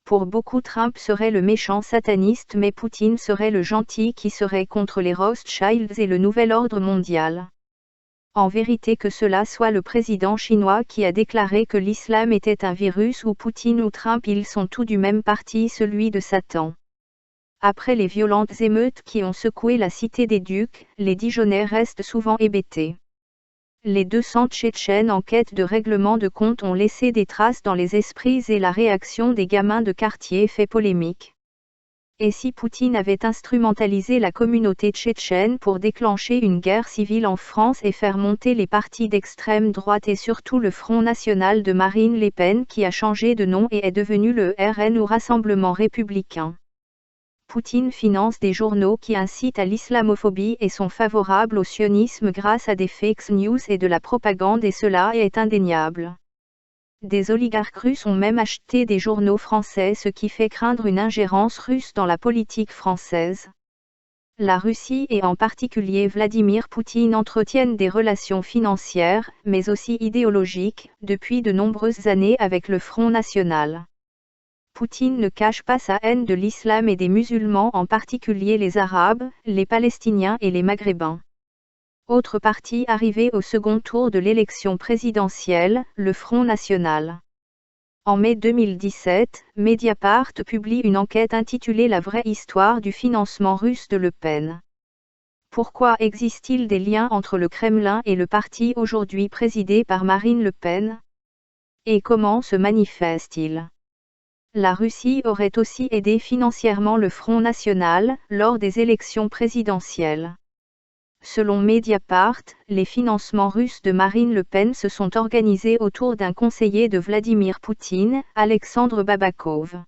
Pour beaucoup, Trump serait le méchant sataniste, mais Poutine serait le gentil qui serait contre les Rothschilds et le nouvel ordre mondial. En vérité, que cela soit le président chinois qui a déclaré que l'islam était un virus ou Poutine ou Trump, ils sont tous du même parti, celui de Satan. Après les violentes émeutes qui ont secoué la cité des Ducs, les Dijonnais restent souvent hébétés. Les 200 Tchétchènes en quête de règlement de compte ont laissé des traces dans les esprits et la réaction des gamins de quartier fait polémique. Et si Poutine avait instrumentalisé la communauté tchétchène pour déclencher une guerre civile en France et faire monter les partis d'extrême droite et surtout le Front National de Marine Le Pen qui a changé de nom et est devenu le RN ou Rassemblement Républicain. Poutine finance des journaux qui incitent à l'islamophobie et sont favorables au sionisme grâce à des fake news et de la propagande, et cela est indéniable. Des oligarques russes ont même acheté des journaux français, ce qui fait craindre une ingérence russe dans la politique française. La Russie et en particulier Vladimir Poutine entretiennent des relations financières, mais aussi idéologiques, depuis de nombreuses années avec le Front National. Poutine ne cache pas sa haine de l'islam et des musulmans, en particulier les Arabes, les Palestiniens et les Maghrébins. Autre parti arrivé au second tour de l'élection présidentielle, le Front National. En mai 2017, Mediapart publie une enquête intitulée La vraie histoire du financement russe de Le Pen. Pourquoi existe-t-il des liens entre le Kremlin et le parti aujourd'hui présidé par Marine Le Pen? Et comment se manifeste-t-il? La Russie aurait aussi aidé financièrement le Front National lors des élections présidentielles. Selon Mediapart, les financements russes de Marine Le Pen se sont organisés autour d'un conseiller de Vladimir Poutine, Alexandre Babakov.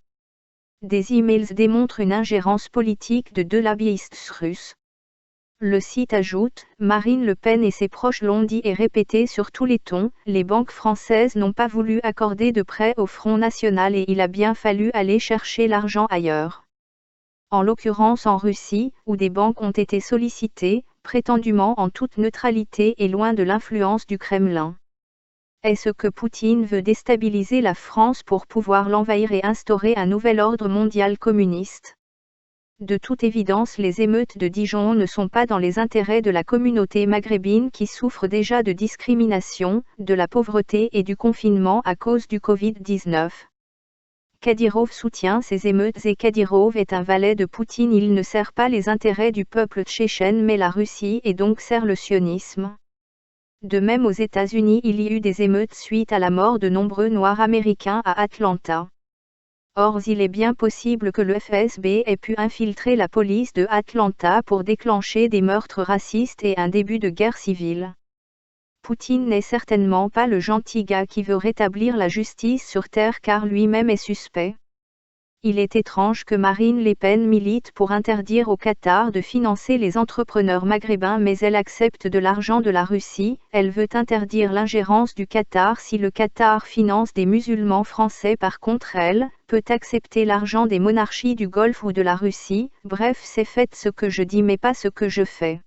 Des emails démontrent une ingérence politique de deux lobbyistes russes. Le site ajoute, Marine Le Pen et ses proches l'ont dit et répété sur tous les tons, les banques françaises n'ont pas voulu accorder de prêt au Front National et il a bien fallu aller chercher l'argent ailleurs. En l'occurrence en Russie, où des banques ont été sollicitées, prétendument en toute neutralité et loin de l'influence du Kremlin. Est-ce que Poutine veut déstabiliser la France pour pouvoir l'envahir et instaurer un nouvel ordre mondial communiste? De toute évidence, les émeutes de Dijon ne sont pas dans les intérêts de la communauté maghrébine qui souffre déjà de discrimination, de la pauvreté et du confinement à cause du Covid-19. Kadyrov soutient ces émeutes et Kadyrov est un valet de Poutine. Il ne sert pas les intérêts du peuple tchétchène mais la Russie et donc sert le sionisme. De même aux États-Unis, il y a eu des émeutes suite à la mort de nombreux Noirs américains à Atlanta. Or, il est bien possible que le FSB ait pu infiltrer la police de Atlanta pour déclencher des meurtres racistes et un début de guerre civile. Poutine n'est certainement pas le gentil gars qui veut rétablir la justice sur Terre car lui-même est suspect. Il est étrange que Marine Le Pen milite pour interdire au Qatar de financer les entrepreneurs maghrébins mais elle accepte de l'argent de la Russie. Elle veut interdire l'ingérence du Qatar si le Qatar finance des musulmans français. Par contre, elle peut accepter l'argent des monarchies du Golfe ou de la Russie. Bref, c'est faites ce que je dis mais pas ce que je fais.